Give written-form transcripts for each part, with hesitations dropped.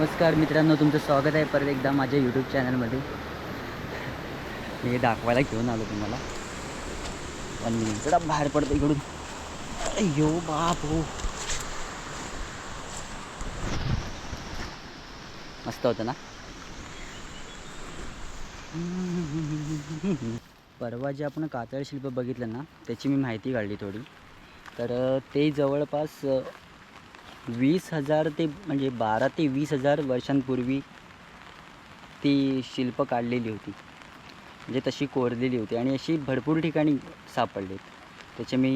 नमस्कार मित्रांनो, तुमचं स्वागत आहे परत एकदा माझ्या यूट्यूब चॅनलमध्ये. मी हे दाखवायला घेऊन आलो तुम्हाला. पण जरा बाहेर पडतो इकडून. अय्यो बाप हो, मस्त होतं ना. परवा जे आपण कातळ शिल्प बघितलं ना, त्याची मी माहिती काढली थोडी. तर ते जवळपास 20,000 ते म्हणजे 12 ते 20,000 वर्षांपूर्वी ती शिल्प काढलेली होती. म्हणजे तशी कोरलेली होती आणि अशी भरपूर ठिकाणी सापडलेत. त्याचे मी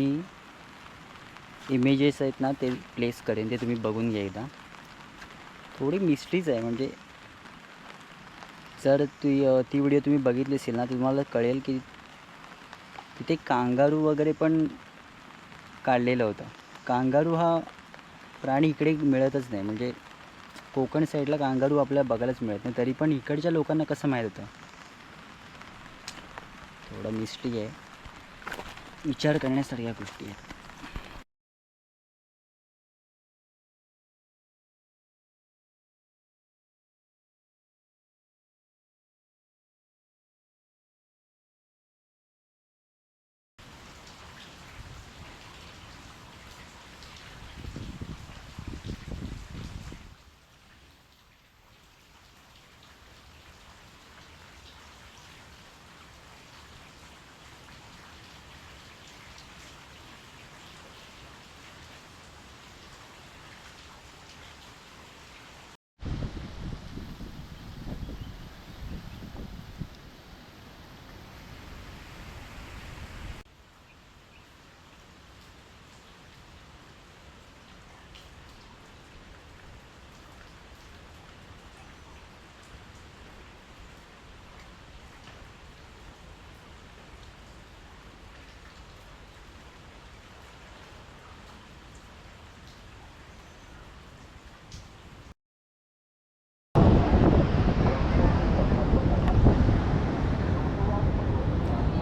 इमेजेस आहेत ना, ते प्लेस करेन, ते तुम्ही बघून घ्या एकदा. थोडी मिस्ट्रीच आहे. म्हणजे जर ती व्हिडिओ तुम्ही बघितली असेल ना, तुम्हाला कळेल की तिथे कांगारू वगैरे पण काढलेलं होतं. कांगारू हा प्राणी इकडे मिळतच नाही. म्हणजे कोकण साईडला कांगारू आपल्याला बघायलाच मिळत नाही. तरी पण इकडच्या लोकांना कसं माहीत होतं? थोडं मिस्ट्री आहे. विचार करण्यासारख्या गोष्टी आहेत.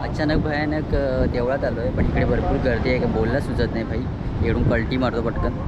अचानक भयानक देवळात आलो आहे. पण इकडे भरपूर गर्दी आहे. का बोलला सुचत नाही भाई. येऊन कल्टी मारतो पटकन.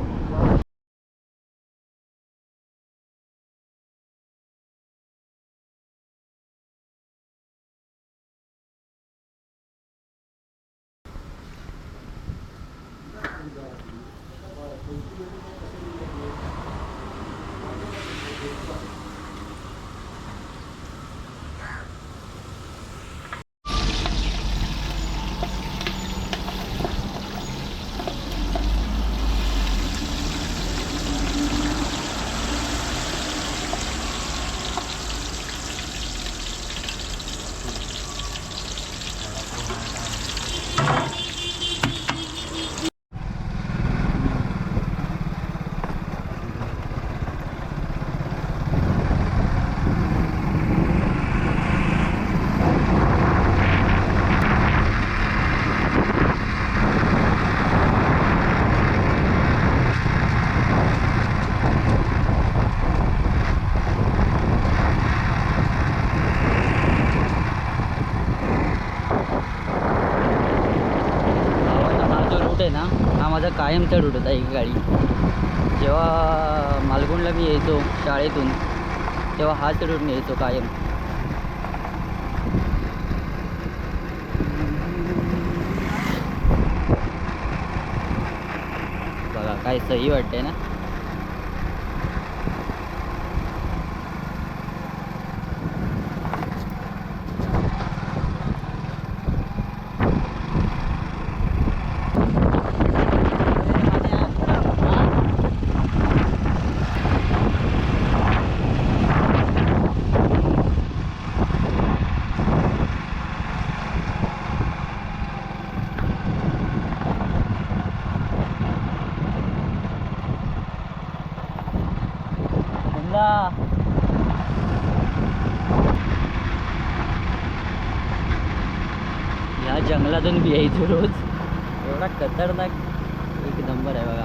आहे ना, हा माझा कायमचा रूट होता. एक गाडी जेव्हा मालगुणला मी यायचो शाळेतून, तेव्हा हाच रूट यायचो कायम. बघा काय सही वाटते ना. या जंगलातून बी यायचो रोज. एवढा खतरनाक एक नंबर आहे बघा.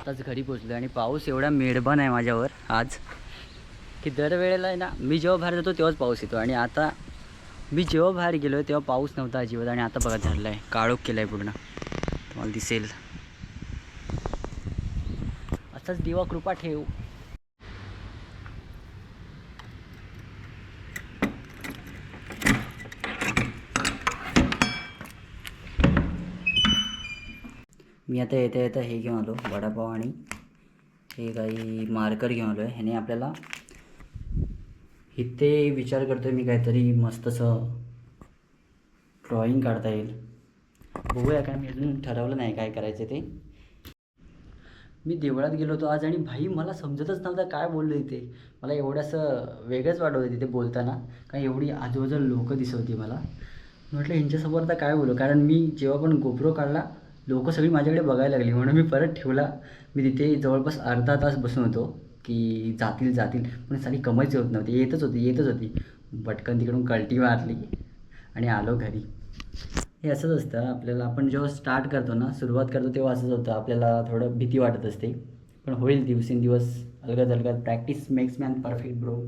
आताच घरी पोचलो आणि पाऊस एवढा मेडबन आहे माझ्यावर आज की दरवेळेला आहे ना, मी जेव्हा बाहेर जातो तेव्हाच पाऊस येतो. आणि आता मी जेव्हा बाहेर गेलो आहे तेव्हा पाऊस नव्हता अजिबात. आणि आता बघा धरला आहे, काळोख केला आहे पूर्ण, तुम्हाला दिसेल. असाच देवा कृपा ठेव. मी आता येता येता हे घेऊन आलो, वडापाव आणि हे काही मार्कर घेऊन आलो आहे. ह्याने आपल्याला इथे विचार करतो मी काहीतरी मस्तसं ड्रॉइंग काढता येईल. बघूया, काय मी अजून ठरवलं नाही काय करायचं ते. मी देवळात गेलो होतो आज आणि भाई मला समजतच नव्हतं काय बोललो इथे. मला एवढंसं वेगळंच वाटत होतं तिथे बोलताना, कारण एवढी आजूबाजूला लोकं दिसत होती मला. म्हटलं यांच्यासमोर आता काय बोलू, कारण मी जेव्हा पण गोप्रो काढला लोकं सगळी माझ्याकडे बघायला लागली, म्हणून मी परत ठेवला. मी तिथे जवळपास अर्धा तास बसून होतो की जातील पण साली कमाईच होत नव्हती, येतच होती. पटकन तिकडून कल्टी मारली आणि आलो घरी. हे असंच असतं आपल्याला, आपण जेव्हा स्टार्ट करतो ना, सुरुवात करतो तेव्हा असंच होतं, आपल्याला थोडं भीती वाटत असते. पण होईल दिवसेंदिवस, अलगद practice makes man perfect bro.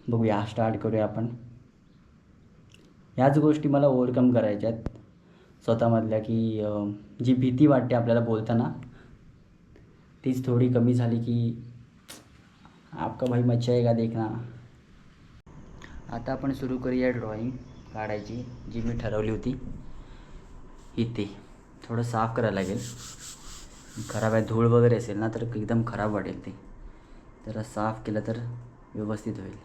बघूया, स्टार्ट करूया आपण. ह्याच गोष्टी मला ओव्हरकम करायच्या आहेत स्वतःमधल्या, की जी भीती वाटते आपल्याला बोलताना तीच थोडी कमी झाली की आपका भाई मच्छा आहे का देखना. आता आपण सुरू करूया ड्रॉइंग काढायची जी मी ठरवली होती. इथे थोडं साफ करायला लागेल, खराब आहे, धूळ वगैरे असेल ना तर एकदम खराब वाटेल ते. जरा साफ केलं तर व्यवस्थित होईल.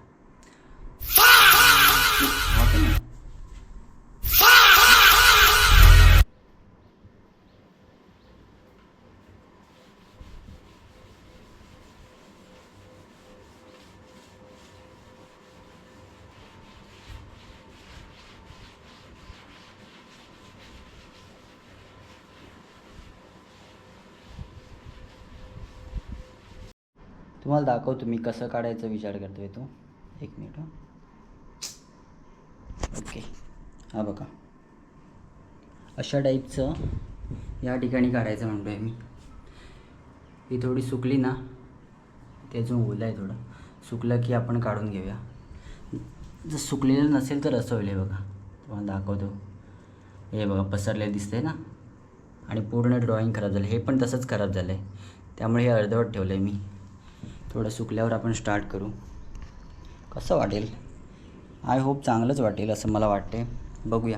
तुम्हाला दाखवतो मी कसं काढायचा विचार करतोय तो. एक मिनिट. ओके, हा बघा, अशा टाईपचं या ठिकाणी काढायचं म्हणतो आहे मी. ही थोडी सुकली ना, ते अजून ओलं आहे थोडं, सुकलं की आपण काढून घेऊया. जर सुकलेलं नसेल तर असं होईल. हे बघा, तुम्हाला दाखवतो. हे बघा पसरलेलं दिसतंय ना, आणि पूर्ण ड्रॉइंग खराब झालं. हे पण तसंच खराब झालं आहे, त्यामुळे हे अर्धवट ठेवलं आहे मी. थोडं सुकल्यावर आपण स्टार्ट करू. कसं वाटेल, आय होप चांगलंच वाटेल असं मला वाटते. बघूया.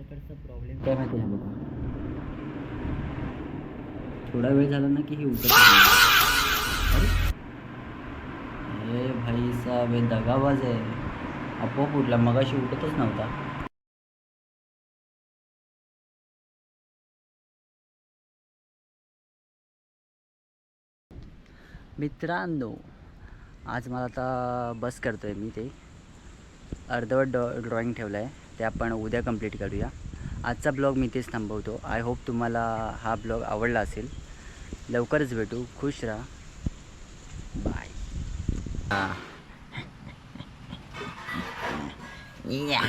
इकडचा प्रॉब्लेम काय माहिती आहे बघा, थोडा वेळ झाला ना की हे उतरत नाही. अरे भाई साहेब, हे दगाबाज आहे. आपोआप उठला, मगाशी उठतच नव्हता. मित्रांनो, आज मला आता बस करतो आहे मी, ते अर्धवट ड्रॉइंग ठेवलं आहे ते आपण उद्या कंप्लीट करूया. आजचा ब्लॉग मी तेच थांबवतो. आय होप तुम्हाला हा ब्लॉग आवडला असेल. लवकरच भेटू, खुश राहा, बाय. Yeah.